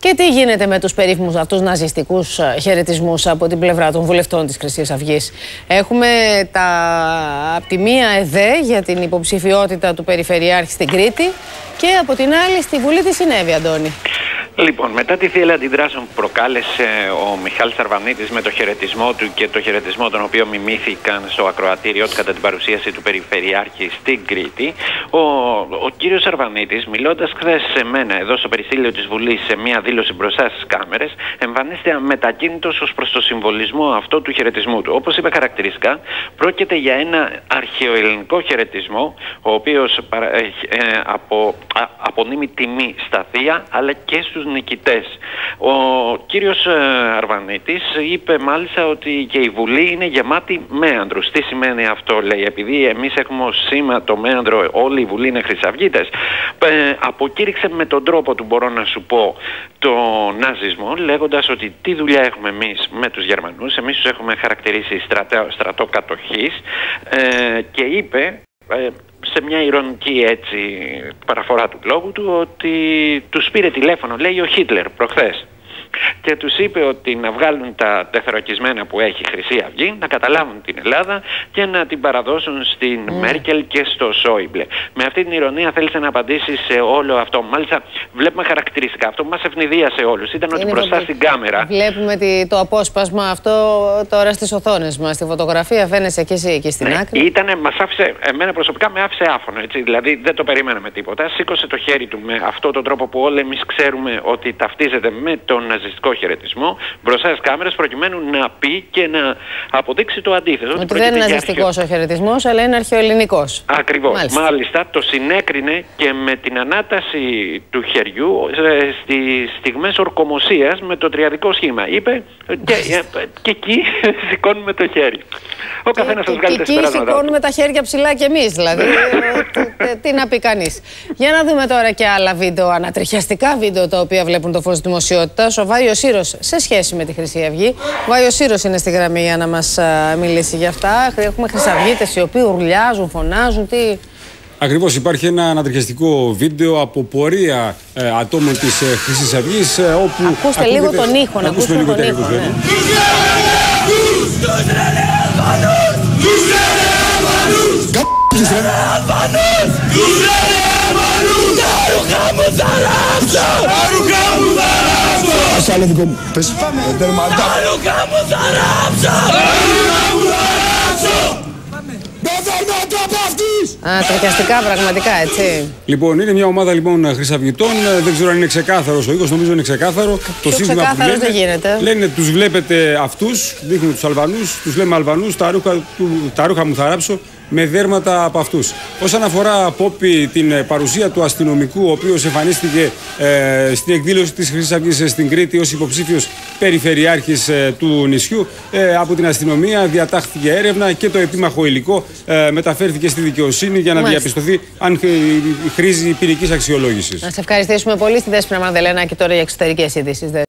Και τι γίνεται με τους περίφημους αυτούς ναζιστικούς χαιρετισμούς από την πλευρά των βουλευτών της Χρυσής Αυγής? Έχουμε από τη μία ΕΔΕ για την υποψηφιότητα του Περιφερειάρχη στην Κρήτη και από την άλλη στη Βουλή τι συνέβη, Αντώνη? Λοιπόν, μετά τη θύελλα αντιδράσεων που προκάλεσε ο Μιχάλης Αρβανίτης με το χαιρετισμό του και το χαιρετισμό τον οποίο μιμήθηκαν στο ακροατήριό του κατά την παρουσίαση του Περιφερειάρχη στην Κρήτη, ο κύριος Αρβανίτης, μιλώντας χθες σε μένα εδώ στο περιστήλιο της Βουλής σε μια δήλωση μπροστά στις κάμερες, εμφανίστηκε αμετακίνητος ως προς το συμβολισμό αυτό του χαιρετισμού του. Όπως είπε χαρακτηριστικά, πρόκειται για ένα αρχαιοελληνικό χαιρετισμό, ο οποίος απονείμει τιμή στα θεία αλλά και στους νικητές. Ο κύριος Αρβανίτης είπε μάλιστα ότι και η Βουλή είναι γεμάτη μέανδρους. Τι σημαίνει αυτό, λέει? Επειδή εμείς έχουμε ως σήμα το μέανδρο, όλη η Βουλή είναι χρυσαυγίτες. Αποκήρυξε με τον τρόπο του, μπορώ να σου πω, το ναζισμό, λέγοντας ότι τι δουλειά έχουμε εμείς με τους Γερμανούς? Εμείς τους έχουμε χαρακτηρίσει στρατό κατοχής, και είπε σε μια ηρωνική έτσι παραφορά του λόγου του ότι τους πήρε τηλέφωνο, λέει, ο Χίτλερ προχθές και τους είπε ότι να βγάλουν τα τεθωρακισμένα που έχει η Χρυσή Αυγή, να καταλάβουν την Ελλάδα και να την παραδώσουν στην Μέρκελ και στο Σόιμπλε. Με αυτή την ηρωνία θέλησε να απαντήσει σε όλο αυτό. Μάλιστα βλέπουμε χαρακτηριστικά, αυτό που μας ευνηδίασε όλους ήταν ότι μπροστά στην κάμερα... Βλέπουμε το απόσπασμα αυτό τώρα στις οθόνες μας, στη φωτογραφία, φαίνεσαι και εσύ εκεί στην άκρη. Μας άφησε, εμένα προσωπικά με άφησε άφωνο, έτσι, δηλαδή δεν το περιμέναμε τίποτα. Σήκωσε το χέρι του με αυτόν τον τρόπο που όλοι εμείς ξέρουμε ότι ταυτίζεται με τον ναζιστικό χαιρετισμό μπροστά στις κάμερες, προκειμένου να πει και να αποδείξει το αντίθετο. Ότι δεν είναι ναζιστικός ο χαιρετισμός, αλλά είναι αρχαιοελληνικός. Ακριβώς. Μάλιστα το συνέκρινε και με την ανάταση του χεριού στις στιγμές ορκομοσίας με το τριαδικό σχήμα. Είπε και εκεί σηκώνουμε το χέρι. Ο καθένας σας βγάλει τα συμπεράσματα. Εκεί σηκώνουμε τα χέρια ψηλά κι εμείς, δηλαδή. Τι να πει κανείς. Για να δούμε τώρα και άλλα βίντεο, ανατριχιαστικά βίντεο, τα οποία βλέπουν το φως της δημοσιότητας. Ο Βάιος Σύρος σε σχέση με τη Χρυσή Αυγή. Ο Βάιος Σύρος είναι στη γραμμή για να μας μιλήσει για αυτά. Έχουμε χρυσαυγίτες οι οποίοι ουρλιάζουν, φωνάζουν. Τι... Ακριβώς, υπάρχει ένα ανατριχιαστικό βίντεο από πορεία ατόμων της Χρυσής Αυγής, όπου... Ακούστε λίγο τον ήχο, να ακούσουμε λίγο τον ήχο. Ας άλλο δικό μου. Πες. Τερματά. Τα ρούχα μου θα ράψω. Ανατριχιαστικά πραγματικά, έτσι. Λοιπόν, είναι μια ομάδα χρυσαυγητών. Δεν ξέρω αν είναι ξεκάθαρος ο οίκος, νομίζω είναι ξεκάθαρο. Το σύστημα που λένε, δεν γίνεται. Λένε, τους βλέπετε αυτούς, δείχνουν τους Αλβανούς, τους λέμε Αλβανούς, τα ρούχα μου θα ράψω, με δέρματα από αυτούς. Όσον αφορά, Πόπη, την παρουσία του αστυνομικού, ο οποίος εμφανίστηκε στην εκδήλωση της Χρυσής Αυγής στην Κρήτη ως υποψήφιος περιφερειάρχης του νησιού, από την αστυνομία διατάχθηκε έρευνα και το επίμαχο υλικό μεταφέρθηκε στη δικαιοσύνη για να διαπιστωθεί αν χρήζει ποινικής αξιολόγησης. Να σε ευχαριστήσουμε πολύ, στη Δέσποινα Μανδελενάκη, τώρα για εξωτερικές ειδήσεις.